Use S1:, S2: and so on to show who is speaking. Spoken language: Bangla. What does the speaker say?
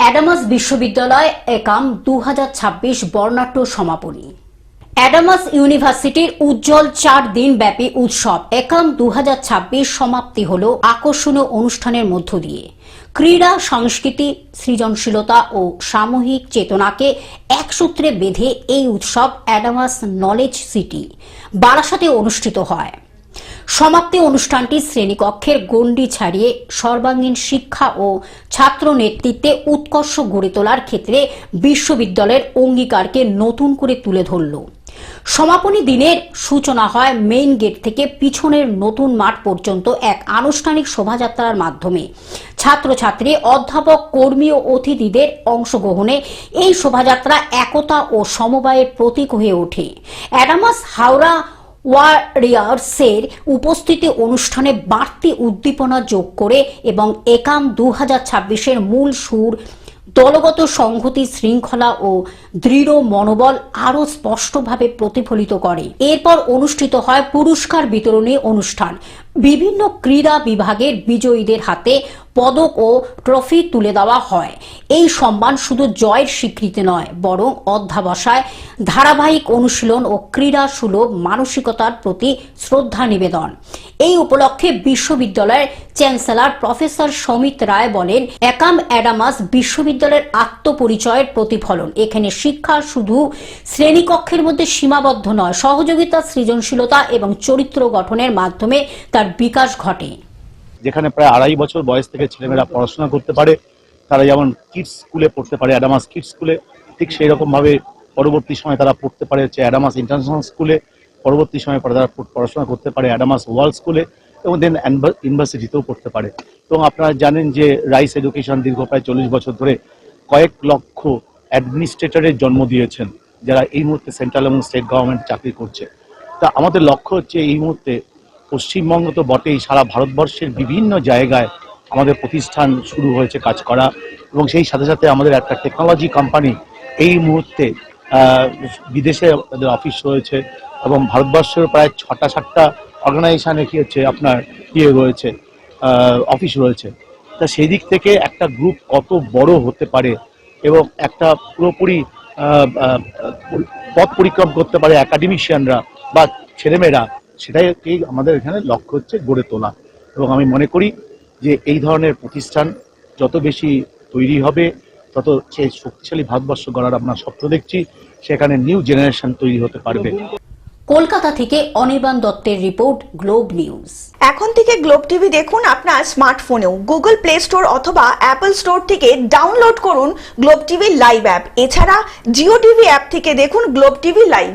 S1: অ্যাডামাস বিশ্ববিদ্যালয় একাম 2026 বর্ণাঢ্য সমাপনী। অ্যাডামাস ইউনিভার্সিটির উজ্জ্বল 4 দিন ব্যাপী উৎসব একাম 2026 সমাপ্তি হল আকর্ষণীয় অনুষ্ঠানের মধ্য দিয়ে। ক্রীড়া, সংস্কৃতি, সৃজনশীলতা ও সামূহিক চেতনাকে এক সূত্রে বেঁধে এই উৎসব অ্যাডামাস নলেজ সিটি বারাসাতে অনুষ্ঠিত হয়। সমাপ্তি অনুষ্ঠানটি শ্রেণীকক্ষের গণ্ডি ছাড়িয়ে সর্বাঙ্গীন শিক্ষা ও ছাত্র নেতৃত্বে উৎকর্ষ গড়ে তোলার ক্ষেত্রে বিশ্ববিদ্যালয়ের অঙ্গীকারকে নতুন করে তুলে ধরল। সমাপনী দিনের সূচনা হয় মেইন গেট থেকে পিছনের নতুন মাঠ পর্যন্ত এক আনুষ্ঠানিক শোভাযাত্রার মাধ্যমে। ছাত্রছাত্রী, অধ্যাপক, কর্মী ও অতিথিদের অংশগ্রহণে এই শোভাযাত্রা একতা ও সমবায়ের প্রতীক হয়ে ওঠে। অ্যাডামাস হাওড়া ওয়ারিয়ার্সের উপস্থিতি অনুষ্ঠানে বাড়তি উদ্দীপনা যোগ করে এবং একাম 2026-এর মূল সুর, দলগত সংহতি, শৃঙ্খলা ও দৃঢ় মনোবল আরও স্পষ্টভাবে প্রতিফলিত করে। এরপর অনুষ্ঠিত হয় পুরস্কার বিতরণী অনুষ্ঠান। বিভিন্ন ক্রীড়া বিভাগের বিজয়ীদের হাতে পদক ও ট্রফি তুলে দেওয়া হয়। এই সম্মান শুধু জয়ের স্বীকৃতি নয়, বরং অধ্যবসায়, ধারাবাহিক অনুশীলন ও ক্রীড়া সুলভ মানসিকতার প্রতি শ্রদ্ধা নিবেদন। এই উপলক্ষে বিশ্ববিদ্যালয়ের চ্যান্সেলর প্রফেসর সমিত রায় বলেন, একাম অ্যাডামাস বিশ্ববিদ্যালয়ের আত্মপরিচয়ের প্রতিফলন। এখানে শিক্ষা শুধু শ্রেণীকক্ষের মধ্যে সীমাবদ্ধ নয়, সহযোগিতা, সৃজনশীলতা এবং চরিত্র গঠনের মাধ্যমে তার বিকাশ ঘটে।
S2: যেখানে প্রায় 2.5 বছর বয়স থেকে ছেলেমেয়েরা পড়াশোনা করতে পারে, তারা যেমন কিডস স্কুলে পড়তে পারে অ্যাডামাস কিডস স্কুলে, ঠিক সেই রকমভাবে পরবর্তী সময় তারা পড়তে পারে হচ্ছে অ্যাডামাস ইন্টারন্যাশনাল স্কুলে, পরবর্তী সময় তারা পড়াশোনা করতে পারে অ্যাডামাস ওয়ার্ল্ড স্কুলে এবং দেন ইউনিভার্সিটিতেও পড়তে পারে। এবং আপনারা জানেন যে রাইস এডুকেশন দীর্ঘ প্রায় 40 বছর ধরে কয়েক লক্ষ অ্যাডমিনিস্ট্রেটরের জন্ম দিয়েছেন, যারা এই মুহূর্তে সেন্ট্রাল এবং স্টেট গভর্নমেন্ট চাকরি করছে। তা আমাদের লক্ষ্য হচ্ছে এই মুহূর্তে পশ্চিমবঙ্গ তো বটেই, সারা ভারতবর্ষের বিভিন্ন জায়গায় আমাদের প্রতিষ্ঠান শুরু হয়েছে কাজ করা, এবং সেই সাথে সাথে আমাদের একটা টেকনোলজি কোম্পানি এই মুহূর্তে বিদেশে তাদের অফিস রয়েছে এবং ভারতবর্ষের প্রায় 6টা-7টা অর্গানাইজেশনে কি হচ্ছে আপনার রয়েছে, অফিস রয়েছে। তা সেই দিক থেকে একটা গ্রুপ কত বড় হতে পারে এবং একটা পুরোপুরি পথ পরিক্রম করতে পারে একাডেমিশিয়ানরা বা ছেলেমেয়েরা, সেটাই আমাদের এখানে লক্ষ্য হচ্ছে গড়ে তোলা। এবং আমি মনে করি যে এই ধরনের প্রতিষ্ঠান যত বেশি তৈরি হবে, তত সেই শক্তিশালী ভারতবর্ষ গড়ার আমরা স্বপ্ন দেখছি, সেখানে নিউ জেনারেশন তৈরি হতে পারবে।
S1: কলকাতা থেকে অনির্বাণ দত্তের রিপোর্ট, গ্লোব নিউজ।
S3: এখন থেকে গ্লোব টিভি দেখুন আপনার স্মার্টফোনেও। গুগল প্লে স্টোর অথবা অ্যাপল স্টোর থেকে ডাউনলোড করুন গ্লোব টিভি লাইভ অ্যাপ। এছাড়া জিও টিভি অ্যাপ থেকে দেখুন গ্লোব টিভি লাইভ।